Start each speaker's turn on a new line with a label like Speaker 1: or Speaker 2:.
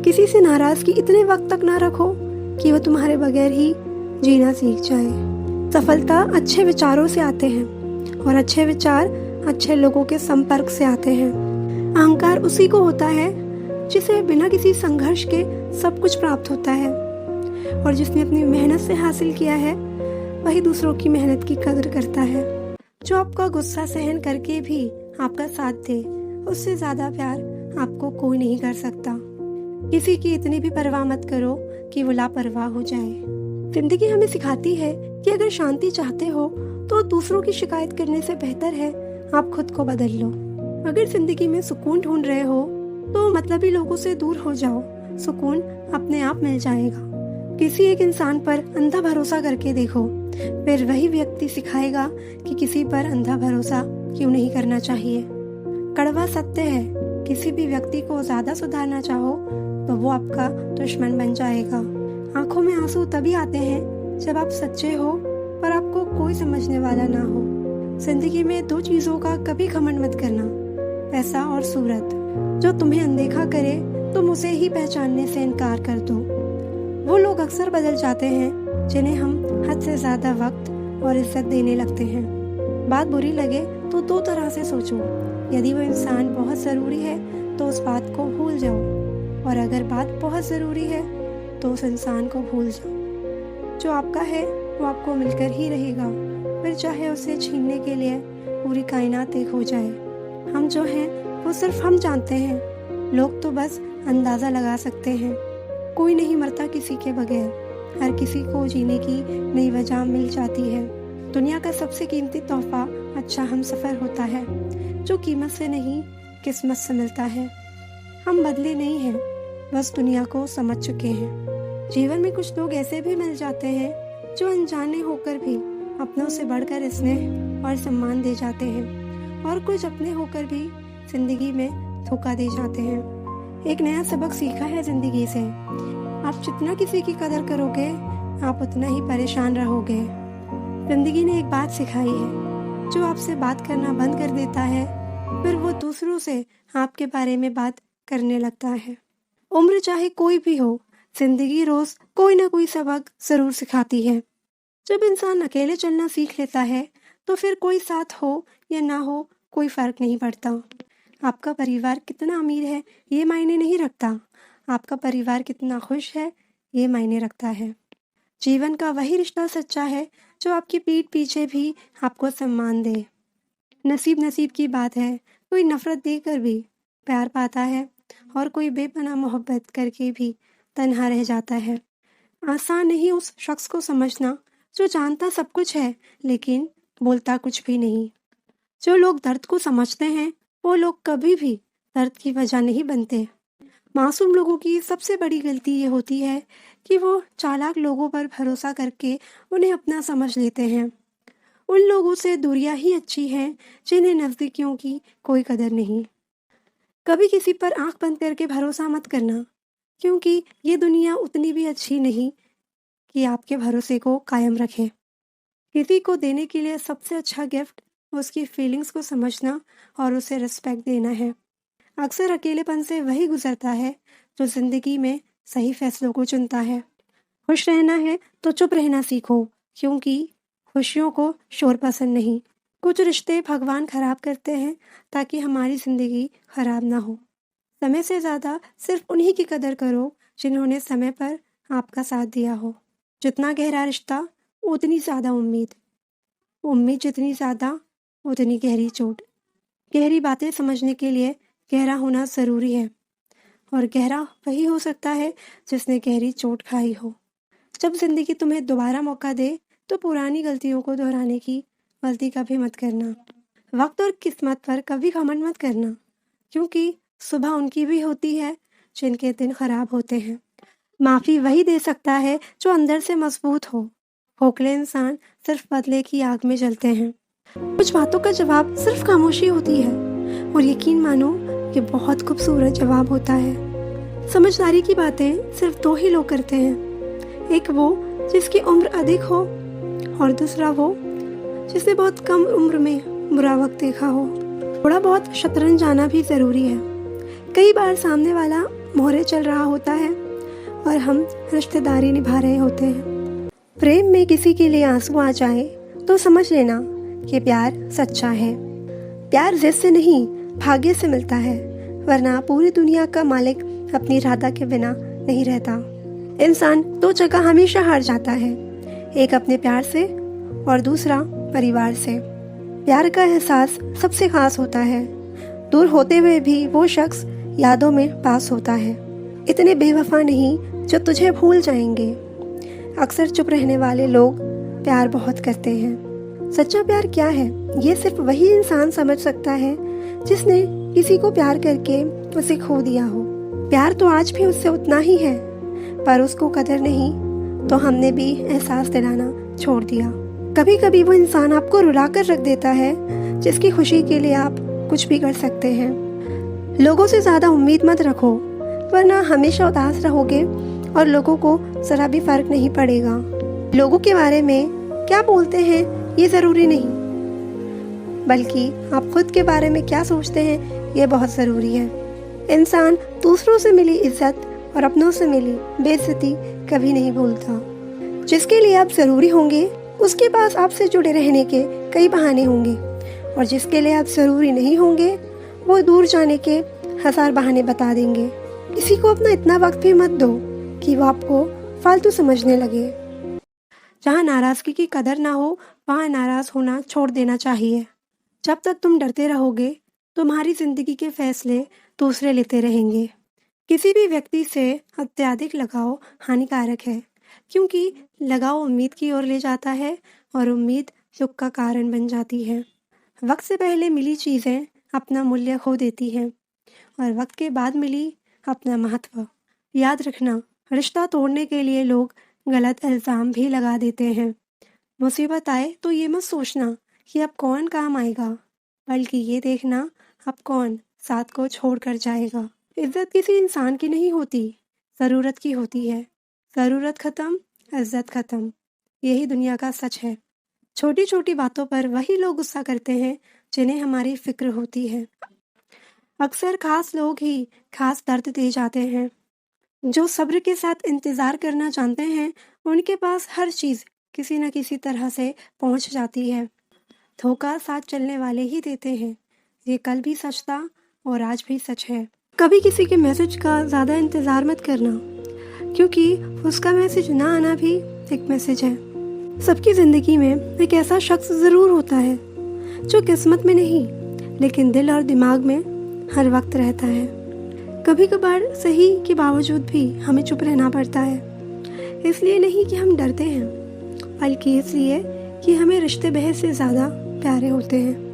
Speaker 1: किसी से नाराजगी इतने वक्त तक ना रखो कि वो तुम्हारे बगैर ही जीना सीख जाए। सफलता अच्छे विचारों से आते हैं और अच्छे विचार अच्छे लोगों के संपर्क से आते हैं। अहंकार उसी को होता है जिसे बिना किसी संघर्ष के सब कुछ प्राप्त होता है, और जिसने अपनी मेहनत से हासिल किया है वही दूसरों की मेहनत की कदर करता है। जो आपका गुस्सा सहन करके भी आपका साथ दे, उससे ज्यादा प्यार आपको कोई नहीं कर सकता। किसी की इतनी भी परवाह मत करो कि वो लापरवाह हो जाए। जिंदगी हमें सिखाती है कि अगर शांति चाहते हो तो दूसरों की शिकायत करने से बेहतर है आप खुद को बदल लो। अगर जिंदगी में सुकून ढूंढ रहे हो तो मतलबी लोगों से दूर हो जाओ, सुकून अपने आप मिल जाएगा। किसी एक इंसान पर अंधा भरोसा करके देखो, फिर वही व्यक्ति सिखाएगा कि किसी पर अंधा भरोसा क्यों नहीं करना चाहिए। कड़वा सत्य है, किसी भी व्यक्ति को ज्यादा सुधारना चाहो तो वो आपका दुश्मन बन जाएगा। आंखों में आंसू तभी आते हैं जब आप सच्चे हो पर आपको कोई समझने वाला ना हो। जिंदगी में दो चीजों का कभी घमंड मत करना, पैसा और सूरत। जो तुम्हें अनदेखा करे तुम उसे ही पहचानने से इनकार कर दो। वो लोग अक्सर बदल जाते हैं जिन्हें हम हद से ज्यादा वक्त और इज्जत देने लगते हैं। बात बुरी लगे तो दो तरह से सोचो। यदि वो इंसान बहुत जरूरी है तो उस बात को भूल जाओ, और अगर बात बहुत जरूरी है तो उस इंसान को भूल जाओ। जो आपका है वो आपको मिलकर ही रहेगा, फिर चाहे उसे छीनने के लिए पूरी कायनात एक हो जाए। हम जो हैं वो सिर्फ हम जानते हैं, लोग तो बस अंदाजा लगा सकते हैं। कोई नहीं मरता किसी के बगैर, हर किसी को जीने की नई वजह मिल जाती है। दुनिया का सबसे कीमती तोहफा अच्छा हमसफर होता है, जो कीमत से नहीं किस्मत से मिलता है। हम बदले नहीं हैं, बस दुनिया को समझ चुके हैं। जीवन में कुछ लोग ऐसे भी मिल जाते हैं जो अनजाने होकर भी अपनों से बढ़कर स्नेह और सम्मान दे जाते हैं, और कुछ अपने होकर भी जिंदगी में धोखा दे जाते हैं। एक नया सबक सीखा है जिंदगी से, आप जितना किसी की कदर करोगे आप उतना ही परेशान रहोगे। जिंदगी ने एक बात सिखाई है, जो आपसे बात करना बंद कर देता है फिर वो दूसरों से आपके बारे में बात करने लगता है। उम्र चाहे कोई भी हो, जिंदगी रोज कोई ना कोई सबक जरूर सिखाती है। जब इंसान अकेले चलना सीख लेता है तो फिर कोई साथ हो या ना हो कोई फर्क नहीं पड़ता। आपका परिवार कितना अमीर है ये मायने नहीं रखता, आपका परिवार कितना खुश है ये मायने रखता है। जीवन का वही रिश्ता सच्चा है जो आपकी पीठ पीछे भी आपको सम्मान दे। नसीब की बात है, कोई नफरत देकर भी प्यार पाता है और कोई बेपनाह मोहब्बत करके भी तन्हा रह जाता है। आसान नहीं उस शख्स को समझना जो जानता सब कुछ है लेकिन बोलता कुछ भी नहीं। जो लोग दर्द को समझते हैं वो लोग कभी भी दर्द की वजह नहीं बनते। मासूम लोगों की सबसे बड़ी गलती ये होती है कि वो चालाक लोगों पर भरोसा करके उन्हें अपना समझ लेते हैं। उन लोगों से दूरियां ही अच्छी हैं जिन्हें नजदीकियों की कोई कदर नहीं। कभी किसी पर आंख बंद करके भरोसा मत करना, क्योंकि ये दुनिया उतनी भी अच्छी नहीं कि आपके भरोसे को कायम रखे। किसी को देने के लिए सबसे अच्छा गिफ्ट उसकी फीलिंग्स को समझना और उसे रिस्पेक्ट देना है। अक्सर अकेलेपन से वही गुजरता है जो जिंदगी में सही फैसलों को चुनता है। खुश रहना है तो चुप रहना सीखो, क्योंकि खुशियों को शोर पसंद नहीं। कुछ रिश्ते भगवान खराब करते हैं ताकि हमारी जिंदगी खराब ना हो। समय से ज्यादा सिर्फ उन्हीं की कदर करो जिन्होंने समय पर आपका साथ दिया हो। जितना गहरा रिश्ता उतनी ज्यादा उम्मीद, उम्मीद जितनी ज्यादा उतनी गहरी चोट। गहरी बातें समझने के लिए गहरा होना जरूरी है, और गहरा वही हो सकता है जिसने गहरी चोट खाई हो। जब जिंदगी तुम्हें दोबारा मौका दे तो पुरानी गलतियों को दोहराने की गलती कभी मत करना। वक्त और किस्मत पर कभी घमंड मत करना, क्योंकि सुबह उनकी भी होती है जिनके दिन खराब होते हैं। माफी वही दे सकता है जो अंदर से मजबूत हो। खोखले इंसान सिर्फ बदले की आग में जलते हैं। कुछ बातों का जवाब सिर्फ खामोशी होती है, और यकीन मानो ये बहुत खूबसूरत जवाब होता है। समझदारी की बातें सिर्फ दो ही लोग करते हैं, एक वो जिसकी उम्र अधिक हो और दूसरा वो जिसने बहुत कम उम्र में बुरा वक्त देखा हो। थोड़ा बहुत शतरंज जाना भी जरूरी है। कई बार सामने वाला मोहरे चल रहा होता है और हम रिश्तेदारी निभा रहे होते हैं। प्रेम में किसी के लिए आंसू आ जाए तो समझ लेना कि प्यार सच्चा है। प्यार जिद से नहीं भाग्य से मिलता है, वरना पूरी दुनिया का मालिक अपनी इरादा के बिना नहीं रहता। इंसान दो जगह हमेशा हार जाता है, एक अपने प्यार से और दूसरा परिवार से। प्यार का एहसास सबसे खास होता है, दूर होते हुए भी वो शख्स यादों में पास होता है। इतने बेवफा नहीं जो तुझे भूल जाएंगे। अक्सर चुप रहने वाले लोग प्यार बहुत करते हैं। सच्चा प्यार क्या है, ये सिर्फ वही इंसान समझ सकता है जिसने किसी को प्यार करके उसे खो दिया हो। प्यार तो आज भी उससे उतना ही है, पर उसको कदर नहीं तो हमने भी एहसास दिलाना छोड़ दिया। कभी कभी वो इंसान आपको रुला कर रख देता है जिसकी खुशी के लिए आप कुछ भी कर सकते हैं। लोगों से ज़्यादा उम्मीद मत रखो, वरना हमेशा उदास रहोगे और लोगों को जरा भी फर्क नहीं पड़ेगा। लोगों के बारे में क्या बोलते हैं ये ज़रूरी नहीं, बल्कि आप खुद के बारे में क्या सोचते हैं ये बहुत ज़रूरी है। इंसान दूसरों से मिली इज्जत और अपनों से मिली बेइज्जती कभी नहीं भूलता। जिसके लिए आप ज़रूरी होंगे उसके पास आपसे जुड़े रहने के कई बहाने होंगे, और जिसके लिए आप ज़रूरी नहीं होंगे वो दूर जाने के 1000 बहाने बता देंगे। किसी को अपना इतना वक्त भी मत दो कि वो आपको फालतू समझने लगे। जहाँ नाराज़गी की कदर ना हो वहाँ नाराज़ होना छोड़ देना चाहिए। जब तक तुम डरते रहोगे तुम्हारी ज़िंदगी के फैसले दूसरे लेते रहेंगे। किसी भी व्यक्ति से अत्यधिक लगाव हानिकारक है, क्योंकि लगाव उम्मीद की ओर ले जाता है और उम्मीद सुख का कारण बन जाती है। वक्त से पहले मिली चीज़ें अपना मूल्य खो देती हैं और वक्त के बाद मिली अपना महत्व। याद रखना, रिश्ता तोड़ने के लिए लोग गलत इल्ज़ाम भी लगा देते हैं। मुसीबत आए तो ये मत सोचना कि अब कौन काम आएगा, बल्कि ये देखना अब कौन साथ को छोड़ कर जाएगा। इज्जत किसी इंसान की नहीं होती, ज़रूरत की होती है। ज़रूरत ख़त्म, इज्जत ख़त्म, यही दुनिया का सच है। छोटी छोटी बातों पर वही लोग गुस्सा करते हैं जिन्हें हमारी फिक्र होती है। अक्सर खास लोग ही खास दर्द दे जाते हैं। जो सब्र के साथ इंतज़ार करना जानते हैं उनके पास हर चीज़ किसी न किसी तरह से पहुंच जाती है। धोखा साथ चलने वाले ही देते हैं, ये कल भी सच था और आज भी सच है। कभी किसी के मैसेज का ज़्यादा इंतज़ार मत करना, क्योंकि उसका मैसेज ना आना भी एक मैसेज है। सबकी ज़िंदगी में एक ऐसा शख्स ज़रूर होता है जो किस्मत में नहीं लेकिन दिल और दिमाग में हर वक्त रहता है। कभी कभार सही के बावजूद भी हमें चुप रहना पड़ता है, इसलिए नहीं कि हम डरते हैं, बल्कि इसलिए कि हमें रिश्ते बेहद से ज़्यादा प्यारे होते हैं।